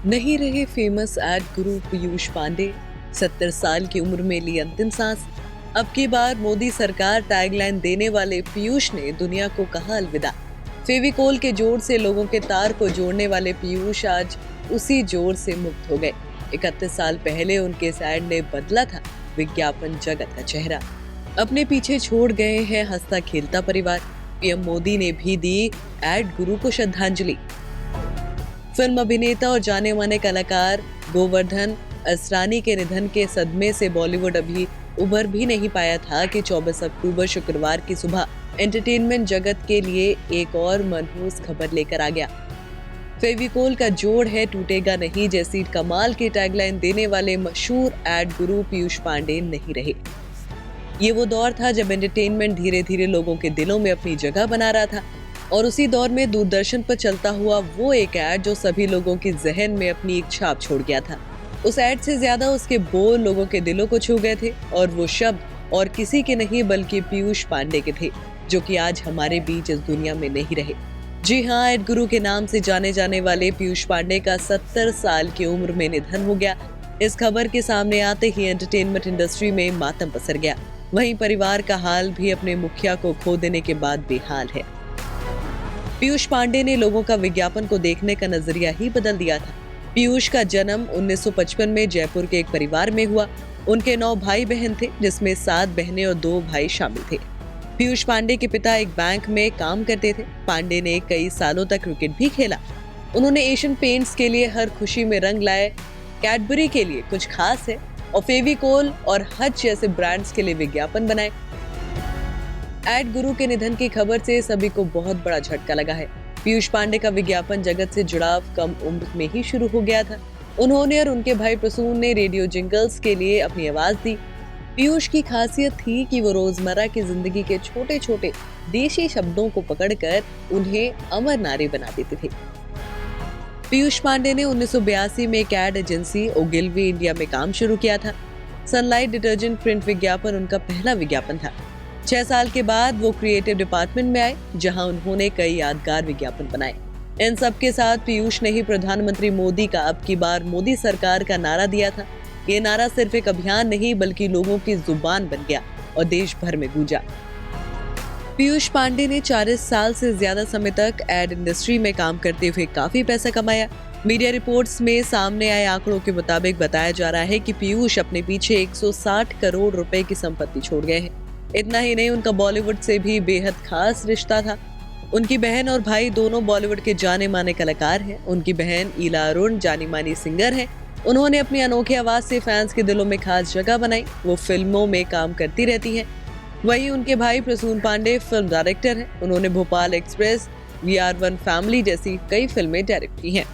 नहीं रहे famous add गुरु पीयूष पांडे। 70 साल की उम्र में ली अंतिम सांस। अब की बार मोदी सरकार टैगलाइन देने वाले पीयूष ने दुनिया को कहा अलविदा। फेविकोल के जोड़ से लोगों के तार को जोड़ने वाले पीयूष आज उसी जोड़ से मुक्त हो गए। 31 साल पहले उनके इस एड ने बदला था विज्ञापन जगत का चेहरा। अपने पीछे छोड़ गए हैं हंसता खेलता परिवार। पीएम मोदी ने भी दी एड गुरु को श्रद्धांजलि। फिल्म अभिनेता और जाने माने कलाकार गोवर्धन असरानी के निधन के सदमे से बॉलीवुड अभी उभर भी नहीं पाया था कि 24 अक्टूबर शुक्रवार की सुबह एंटरटेनमेंट जगत के लिए एक और मनहूस खबर लेकर आ गया। फेविकोल का जोड़ है टूटेगा नहीं जैसी कमाल की टैगलाइन देने वाले मशहूर एड गुरु पीयूष पांडे नहीं रहे। ये वो दौर था जब एंटरटेनमेंट धीरे धीरे लोगों के दिलों में अपनी जगह बना रहा था, और उसी दौर में दूरदर्शन पर चलता हुआ वो एक ऐड जो सभी लोगों के जहन में अपनी एक छाप छोड़ गया था। उस ऐड से ज्यादा उसके बोल लोगों के दिलों को छू गए थे, और वो शब्द और किसी के नहीं बल्कि पीयूष पांडे के थे, जो कि आज हमारे बीच इस दुनिया में नहीं रहे। जी हाँ, एड गुरु के नाम से जाने जाने वाले पीयूष पांडे का 70 साल की उम्र में निधन हो गया। इस खबर के सामने आते ही एंटरटेनमेंट इंडस्ट्री में मातम पसर गया। वहीं परिवार का हाल भी अपने मुखिया को खो देने के बाद बेहाल है। पीयूष पांडे ने लोगों का विज्ञापन को देखने का नजरिया ही बदल दिया था। पीयूष का जन्म 1955 में जयपुर के एक परिवार में हुआ। उनके 9 भाई बहन थे, जिसमें 7 बहनें और 2 भाई शामिल थे। पीयूष पांडे के पिता एक बैंक में काम करते थे। पांडे ने कई सालों तक क्रिकेट भी खेला। उन्होंने एशियन पेंट्स के लिए हर खुशी में रंग लाए, कैडबरी के लिए कुछ खास है और फेविकोल और हच जैसे ब्रांड्स के लिए विज्ञापन बनाए। एड गुरु के निधन की खबर से सभी को बहुत बड़ा झटका लगा है। पीयूष पांडे का विज्ञापन जगत से जुड़ाव कम उम्र में ही शुरू हो गया था। उन्होंने और उनके भाई प्रसून ने रेडियो जिंगल्स के लिए अपनी आवाज दी। पीयूष की खासियत थी कि वो रोजमर्रा की जिंदगी के छोटे छोटे देशी शब्दों को पकड़कर उन्हें अमर नारे बना देते थे। पीयूष पांडे ने 1982 में एक एड एजेंसी ओगिलवी इंडिया में काम शुरू किया था। सनलाइट डिटर्जेंट प्रिंट विज्ञापन उनका पहला विज्ञापन था। 6 साल के बाद वो क्रिएटिव डिपार्टमेंट में आए, जहां उन्होंने कई यादगार विज्ञापन बनाए। इन सब के साथ पीयूष ने ही प्रधानमंत्री मोदी का अब की बार मोदी सरकार का नारा दिया था। ये नारा सिर्फ एक अभियान नहीं बल्कि लोगों की जुबान बन गया और देश भर में गूंजा। पीयूष पांडे ने 40 साल से ज्यादा समय तक एड इंडस्ट्री में काम करते हुए काफी पैसा कमाया। मीडिया रिपोर्ट्स में सामने आए आंकड़ों के मुताबिक बताया जा रहा है कि पीयूष अपने पीछे 160 करोड़ रुपए की संपत्ति छोड़ गए हैं। इतना ही नहीं, उनका बॉलीवुड से भी बेहद खास रिश्ता था। उनकी बहन और भाई दोनों बॉलीवुड के जाने माने कलाकार हैं। उनकी बहन ईला अरुण जानी मानी सिंगर हैं। उन्होंने अपनी अनोखी आवाज से फैंस के दिलों में खास जगह बनाई। वो फिल्मों में काम करती रहती हैं। वहीं उनके भाई प्रसून पांडे फिल्म डायरेक्टर हैं। उन्होंने भोपाल एक्सप्रेस, VR1 फैमिली जैसी कई फिल्में डायरेक्ट की हैं।